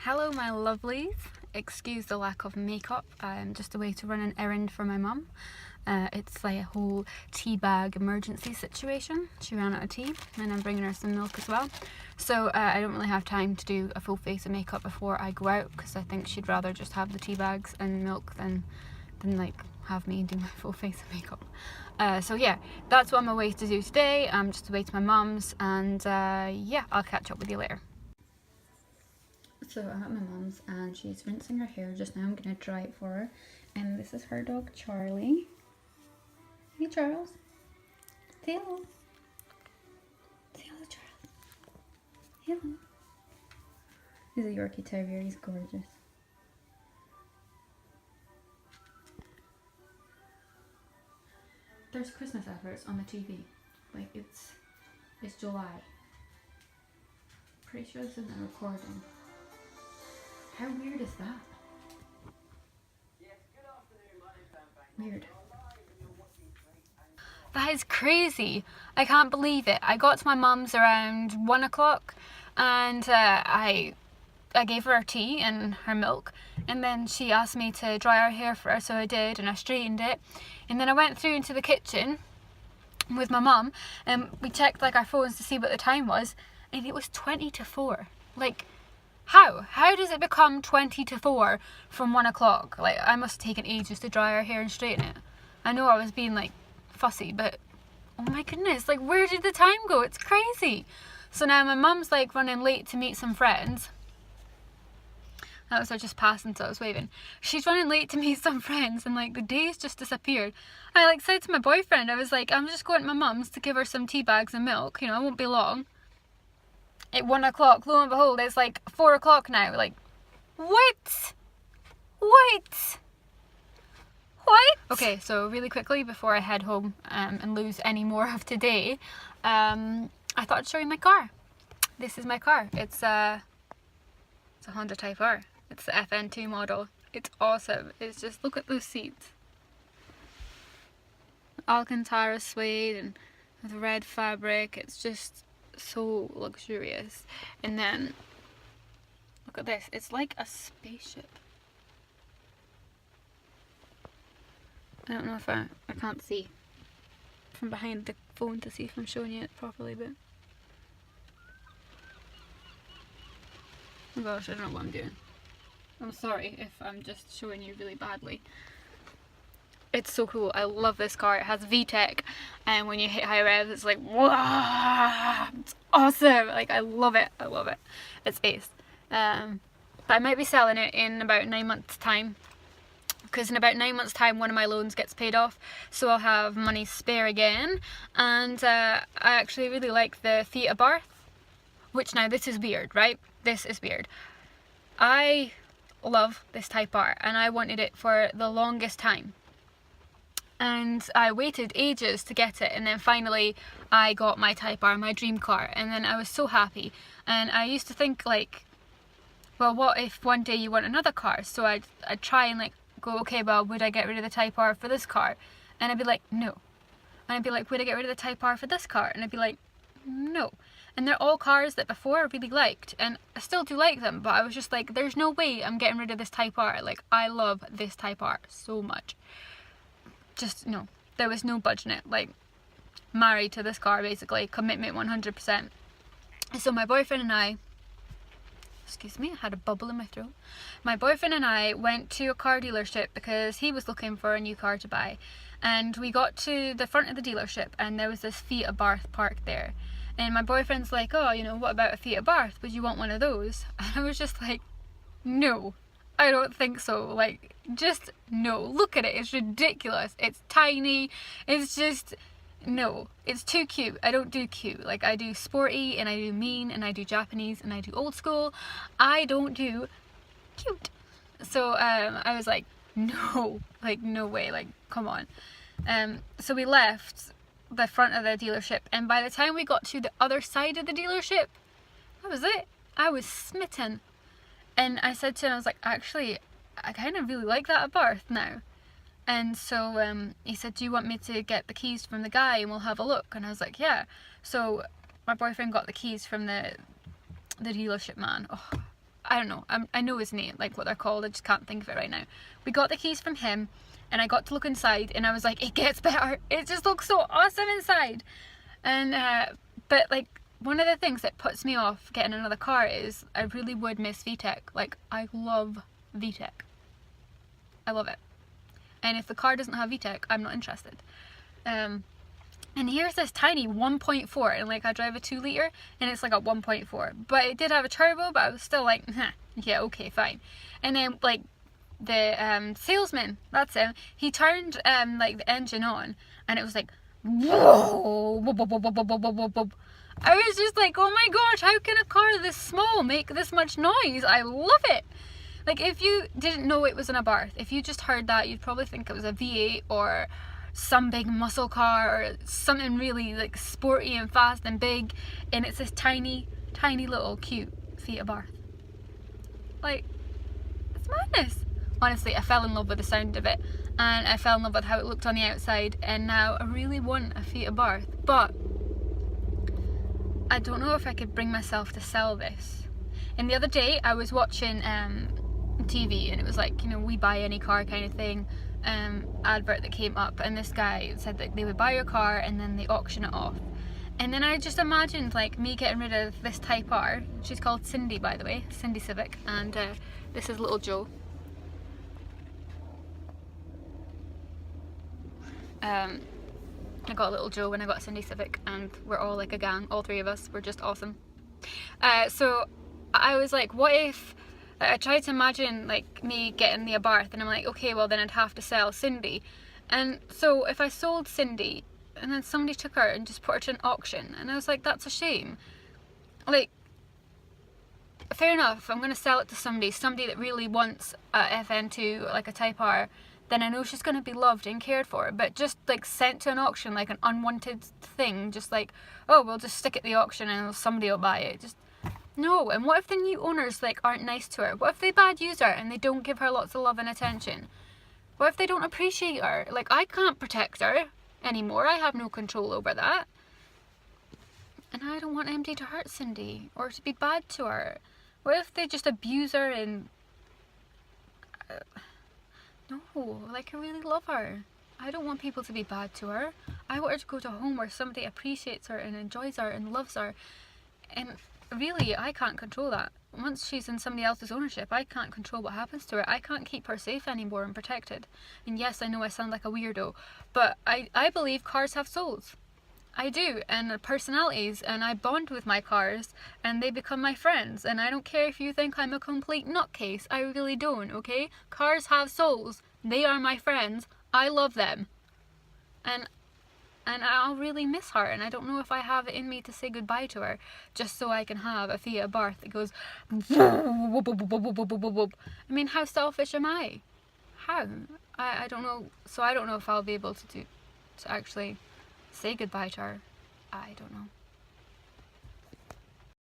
Hello my lovelies, excuse the lack of makeup, I'm just away to run an errand for my mum. It's like a whole tea bag emergency situation. She ran out of tea and I'm bringing her some milk as well. So I don't really have time to do a full face of makeup before I go out because I think she'd rather just have the tea bags and milk than like have me do my full face of makeup. So yeah, that's what I'm away to do today. I'm just away to my mum's and yeah, I'll catch up with you later. So I'm at my mum's and she's rinsing her hair just now. I'm going to dry it for her. And this is her dog Charlie. Hey Charles. Say hello. Say hello Charles. Hello. He's a Yorkie Terrier, he's gorgeous. There's Christmas adverts on the TV. Like it's July. Pretty sure this isn't a recording. How weird is that? Weird. That is crazy. I can't believe it. I got to my mum's around 1 o'clock and I gave her tea and her milk, and then she asked me to dry her hair for her, so I did, and I straightened it, and then I went through into the kitchen with my mum and we checked like our phones to see what the time was, and it was 20 to 4. Like, How does it become 20 to 4 from 1 o'clock? Like, I must have taken ages to dry her hair and straighten it. I know I was being like fussy, but oh my goodness, like where did the time go? It's crazy. So now my mum's like running late to meet some friends. That was her just passing, so I was waving. She's running late to meet some friends and like the days just disappeared. I like said to my boyfriend, I was like, I'm just going to my mum's to give her some tea bags and milk, you know, it won't be long. At 1 o'clock, lo and behold, it's like 4 o'clock now. Like, what? What? Okay, so really quickly before I head home and lose any more of today, I thought I'd show you my car. This is my car. It's a Honda Type R. It's the FN2 model. It's awesome. It's just, look at those seats. Alcantara suede and with red fabric. It's just so luxurious. And then look at this, it's like a spaceship. I don't know if I can't see from behind the phone to see if I'm showing you it properly, but oh gosh, I don't know what I'm doing. I'm sorry if I'm just showing you really badly. It's so cool. I love this car. It has VTEC, and when you hit high revs, it's like, wow, it's awesome. Like, I love it. I love it. It's ace. But I might be selling it in about 9 months' time, because in about 9 months' time, one of my loans gets paid off, so I'll have money spare again. And I actually really like the Fiat Abarth, which now this is weird, right? This is weird. I love this Type R, and I wanted it for the longest time. And I waited ages to get it, and then finally I got my Type R, my dream car, and then I was so happy. And I used to think like, well, what if one day you want another car? So I'd try and like go, okay, well, would I get rid of the Type R for this car? And I'd be like, no. And I'd be like, would I get rid of the Type R for this car? And I'd be like, no. And they're all cars that before I really liked, and I still do like them, but I was just like, there's no way I'm getting rid of this Type R. Like, I love this Type R so much. Just no, there was no budging it. Like, married to this car basically, commitment 100%. So my boyfriend and I, excuse me, I had a bubble in my throat. My boyfriend and I went to a car dealership because he was looking for a new car to buy, and we got to the front of the dealership and there was this Fiat Abarth parked there, and my boyfriend's like, oh, you know, what about a Fiat Abarth? Would you want one of those? And I was just like, no, I don't think so. Like, just no. Look at it. It's ridiculous. It's tiny. It's just, no. It's too cute. I don't do cute. Like, I do sporty and I do mean and I do Japanese and I do old school. I don't do cute. So I was like, no. Like, no way. Like, come on. So we left the front of the dealership, and by the time we got to the other side of the dealership, that was it. I was smitten. And I said to him, I was like, actually, I kind of really like that Abarth now. And so he said, do you want me to get the keys from the guy and we'll have a look? And I was like, yeah. So my boyfriend got the keys from the dealership man. Oh, I don't know, I know his name, like what they're called, I just can't think of it right now. We got the keys from him, and I got to look inside, and I was like, it gets better. It just looks so awesome inside. And but like, one of the things that puts me off getting another car is I really would miss VTEC. Like, I love VTEC. I love it. And if the car doesn't have VTEC, I'm not interested. And here's this tiny 1.4, and like I drive a 2 litre and it's like a 1.4, but it did have a turbo, but I was still like, yeah, okay, fine. And then like the salesman, that's him, he turned like the engine on, and it was like, whoa, whoop, whoop, whoop, whoop, whoop, whoop, whoop, whoop. I was just like, oh my gosh, how can a car this small make this much noise? I love it. Like, if you didn't know it was an Abarth, if you just heard that, you'd probably think it was a V8 or some big muscle car or something really like sporty and fast and big, and it's this tiny, tiny little cute Fiat Abarth. Like, it's madness. Honestly, I fell in love with the sound of it, and I fell in love with how it looked on the outside, and now I really want a Fiat Abarth, but I don't know if I could bring myself to sell this. And the other day I was watching TV, and it was like, you know, we buy any car kind of thing, advert that came up, and this guy said that they would buy your car and then they auction it off. And then I just imagined like me getting rid of this Type R. She's called Cindy, by the way, Cindy Civic, and this is little Joe. I got a little Joe when I got a Cindy Civic, and we're all like a gang, all three of us, we're just awesome. So I was like, what if, I tried to imagine like me getting the Abarth, and I'm like, okay, well then I'd have to sell Cindy. And so if I sold Cindy, and then somebody took her and just put her to an auction, and I was like, that's a shame. Like, fair enough, I'm going to sell it to somebody that really wants a FN2, like a Type R, then I know she's going to be loved and cared for. But just like sent to an auction like an unwanted thing, just like, oh, we'll just stick it at the auction and somebody will buy it. Just, no. And what if the new owners like aren't nice to her? What if they bad use her and they don't give her lots of love and attention? What if they don't appreciate her? Like, I can't protect her anymore. I have no control over that. And I don't want anybody to hurt Cindy or to be bad to her. What if they just abuse her and... No, like, I really love her. I don't want people to be bad to her. I want her to go to a home where somebody appreciates her and enjoys her and loves her. And really, I can't control that. Once she's in somebody else's ownership, I can't control what happens to her. I can't keep her safe anymore and protected. And yes, I know I sound like a weirdo, but I believe cars have souls. I do, and personalities, and I bond with my cars, and they become my friends, and I don't care if you think I'm a complete nutcase. I really don't, okay? Cars have souls. They are my friends. I love them. And I'll really miss her, and I don't know if I have it in me to say goodbye to her just so I can have a Fiat Abarth that goes I mean, how selfish am I? How? I don't know. So I don't know if I'll be able to actually say goodbye to her. I don't know.